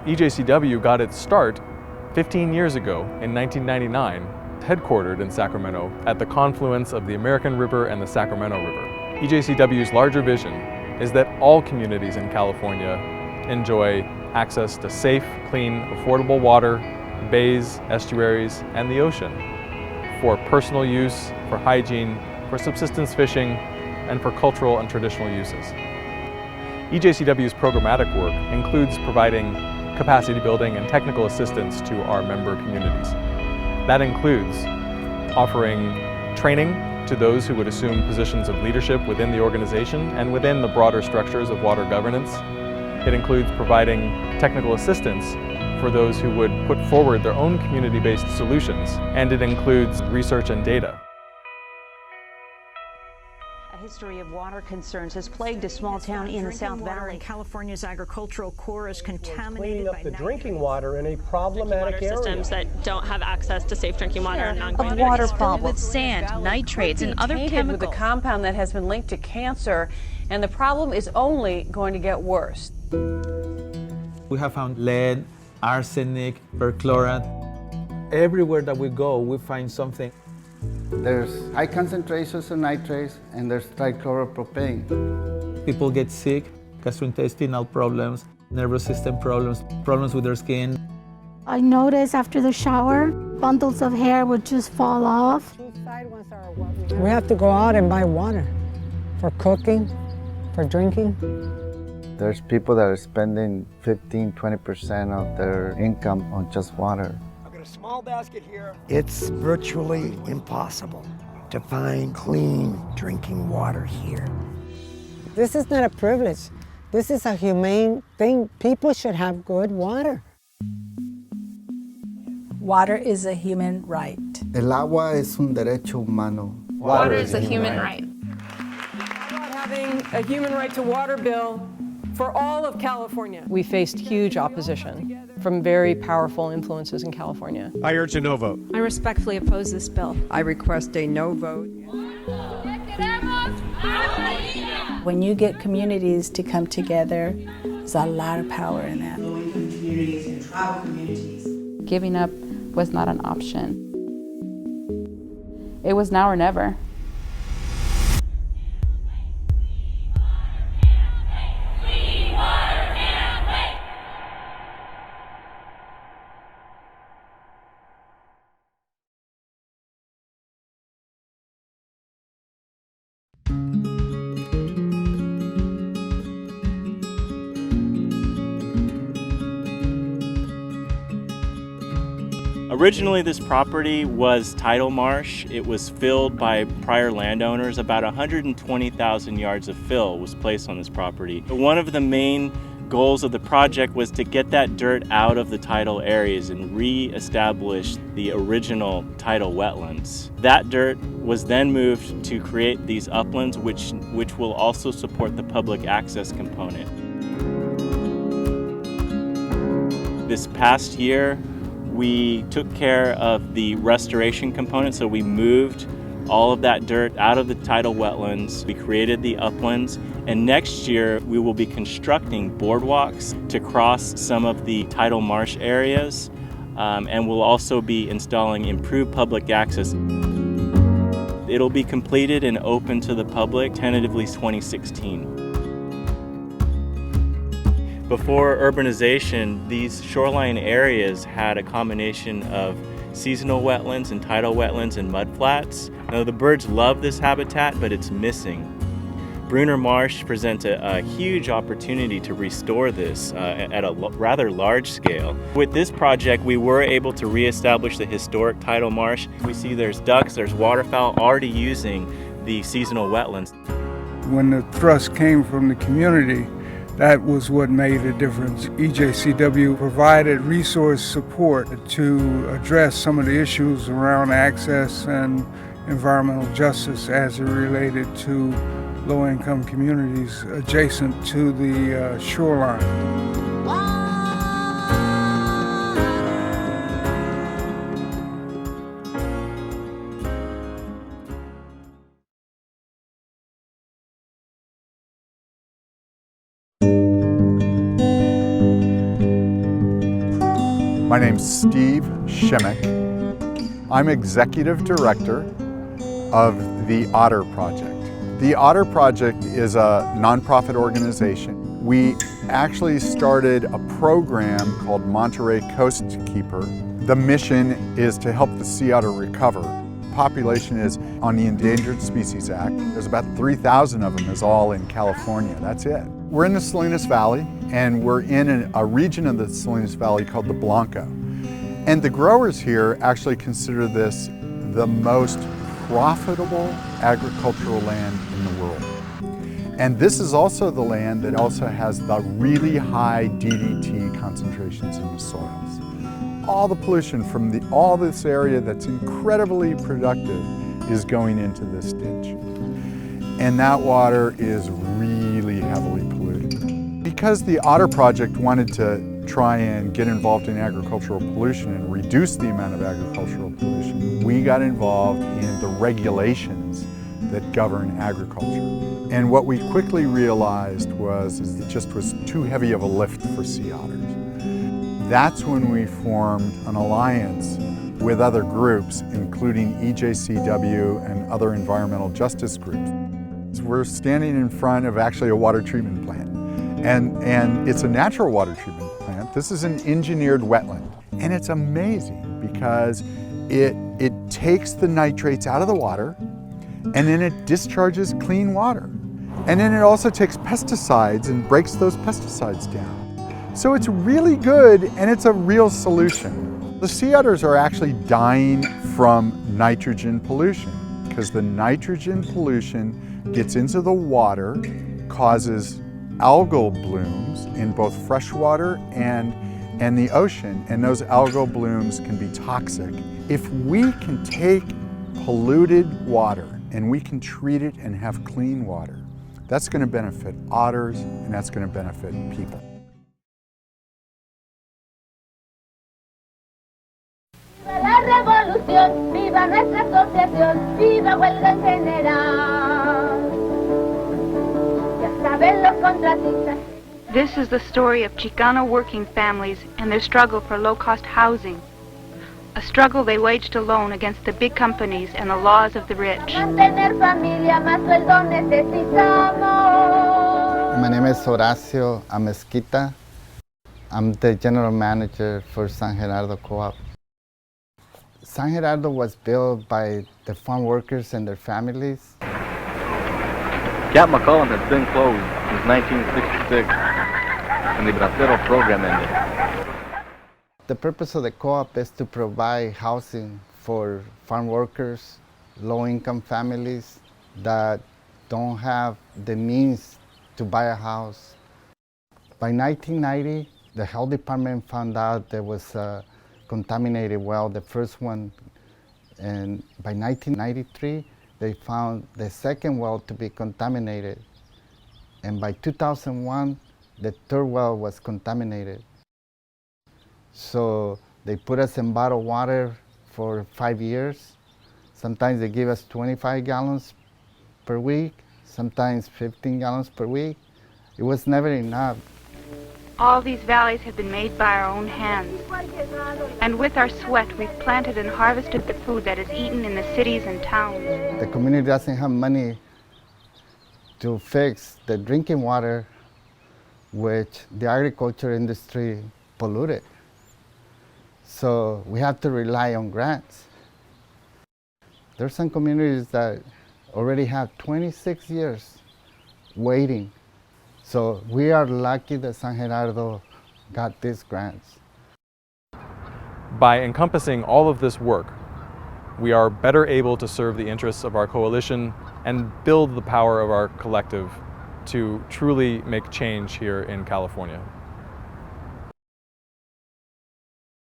EJCW got its start 15 years ago in 1999, headquartered in Sacramento at the confluence of the American River and the Sacramento River. EJCW's larger vision is that all communities in California enjoy access to safe, clean, affordable water, bays, estuaries, and the ocean for personal use, for hygiene, for subsistence fishing, and for cultural and traditional uses. EJCW's programmatic work includes providing capacity building and technical assistance to our member communities. That includes offering training to those who would assume positions of leadership within the organization and within the broader structures of water governance. It includes providing technical assistance for those who would put forward their own community-based solutions, and it includes research and data. A history of water concerns has plagued a small town in the South Valley. California's agricultural core is contaminated cleaning up the drinking water in a problematic area. Systems that don't have access to safe drinking water and non-clean water problems with sand, nitrates, and other chemicals. With a compound that has been linked to cancer, and the problem is only going to get worse. We have found lead, arsenic, perchlorate. Everywhere that we go, we find something. There's high concentrations of nitrates and there's trichloropropane. People get sick, gastrointestinal problems, nervous system problems, problems with their skin. I noticed after the shower, bundles of hair would just fall off. We have to go out and buy water for cooking, for drinking. There's people that are spending 15–20% of their income on just water. I've got a small basket here. It's virtually impossible to find clean drinking water here. This is not a privilege. This is a humane thing. People should have good water. Water is a human right. El agua es un derecho humano. Water is a human right. About having a human right to water bill for all of California. We faced huge opposition from very powerful influences in California. I urge a no vote. I respectfully oppose this bill. I request a no vote. When you get communities to come together, there's a lot of power in that. Low-income communities and tribal communities. Giving up was not an option. It was now or never. Originally, this property was tidal marsh. It was filled by prior landowners. About 120,000 yards of fill was placed on this property. One of the main goals of the project was to get that dirt out of the tidal areas and re-establish the original tidal wetlands. That dirt was then moved to create these uplands, which will also support the public access component. This past year, we took care of the restoration component, so we moved all of that dirt out of the tidal wetlands. We created the uplands, and next year we will be constructing boardwalks to cross some of the tidal marsh areas, and we'll also be installing improved public access. It'll be completed and open to the public tentatively 2016. Before urbanization, these shoreline areas had a combination of seasonal wetlands and tidal wetlands and mudflats. Now, the birds love this habitat, but it's missing. Bruner Marsh presents a huge opportunity to restore this at a rather large scale. With this project, we were able to reestablish the historic tidal marsh. We see there's ducks, there's waterfowl already using the seasonal wetlands. When the thrust came from the community, that was what made a difference. EJCW provided resource support to address some of the issues around access and environmental justice as it related to low-income communities adjacent to the shoreline. My name's Steve Shimmick. I'm Executive Director of the Otter Project. The Otter Project is a nonprofit organization. We actually started a program called Monterey Coast Keeper. The mission is to help the sea otter recover. Population is on the Endangered Species Act. There's about 3,000 of them is all in California. That's it. We're in the Salinas Valley, and we're in a region of the Salinas Valley called the Blanco. And the growers here actually consider this the most profitable agricultural land in the world. And this is also the land that also has the really high DDT concentrations in the soils. All the pollution from all this area that's incredibly productive is going into this ditch. And that water is really heavily polluted. Because the Otter Project wanted to try and get involved in agricultural pollution and reduce the amount of agricultural pollution, we got involved in the regulations that govern agriculture. And what we quickly realized is it just was too heavy of a lift for sea otters. That's when we formed an alliance with other groups, including EJCW and other environmental justice groups. We're standing in front of actually a water treatment plant. And it's a natural water treatment plant. This is an engineered wetland. And it's amazing because it takes the nitrates out of the water, and then it discharges clean water. And then it also takes pesticides and breaks those pesticides down. So it's really good, and it's a real solution. The sea otters are actually dying from nitrogen pollution because the nitrogen pollution gets into the water, causes algal blooms in both freshwater and the ocean, and those algal blooms can be toxic. If we can take polluted water and we can treat it and have clean water, that's going to benefit otters and that's going to benefit people. La revolución, viva nuestra asociación, viva huelga en general. This is the story of Chicano working families and their struggle for low-cost housing, a struggle they waged alone against the big companies and the laws of the rich. My name is Horacio Amezquita. I'm the general manager for San Gerardo Co-op. San Gerardo was built by the farm workers and their families. Camp McCollum has been closed since 1966, and the Bracero program ended. The purpose of the co-op is to provide housing for farm workers, low-income families that don't have the means to buy a house. By 1990, the health department found out there was a contaminated well, the first one, and by 1993, they found the second well to be contaminated. And by 2001, the third well was contaminated. So they put us in bottled water for 5 years. Sometimes they give us 25 gallons per week, sometimes 15 gallons per week. It was never enough. All these valleys have been made by our own hands. And with our sweat, we've planted and harvested the food that is eaten in the cities and towns. The community doesn't have money to fix the drinking water, which the agriculture industry polluted. So we have to rely on grants. There are some communities that already have 26 years waiting. So we are lucky that San Gerardo got these grants. By encompassing all of this work, we are better able to serve the interests of our coalition and build the power of our collective to truly make change here in California.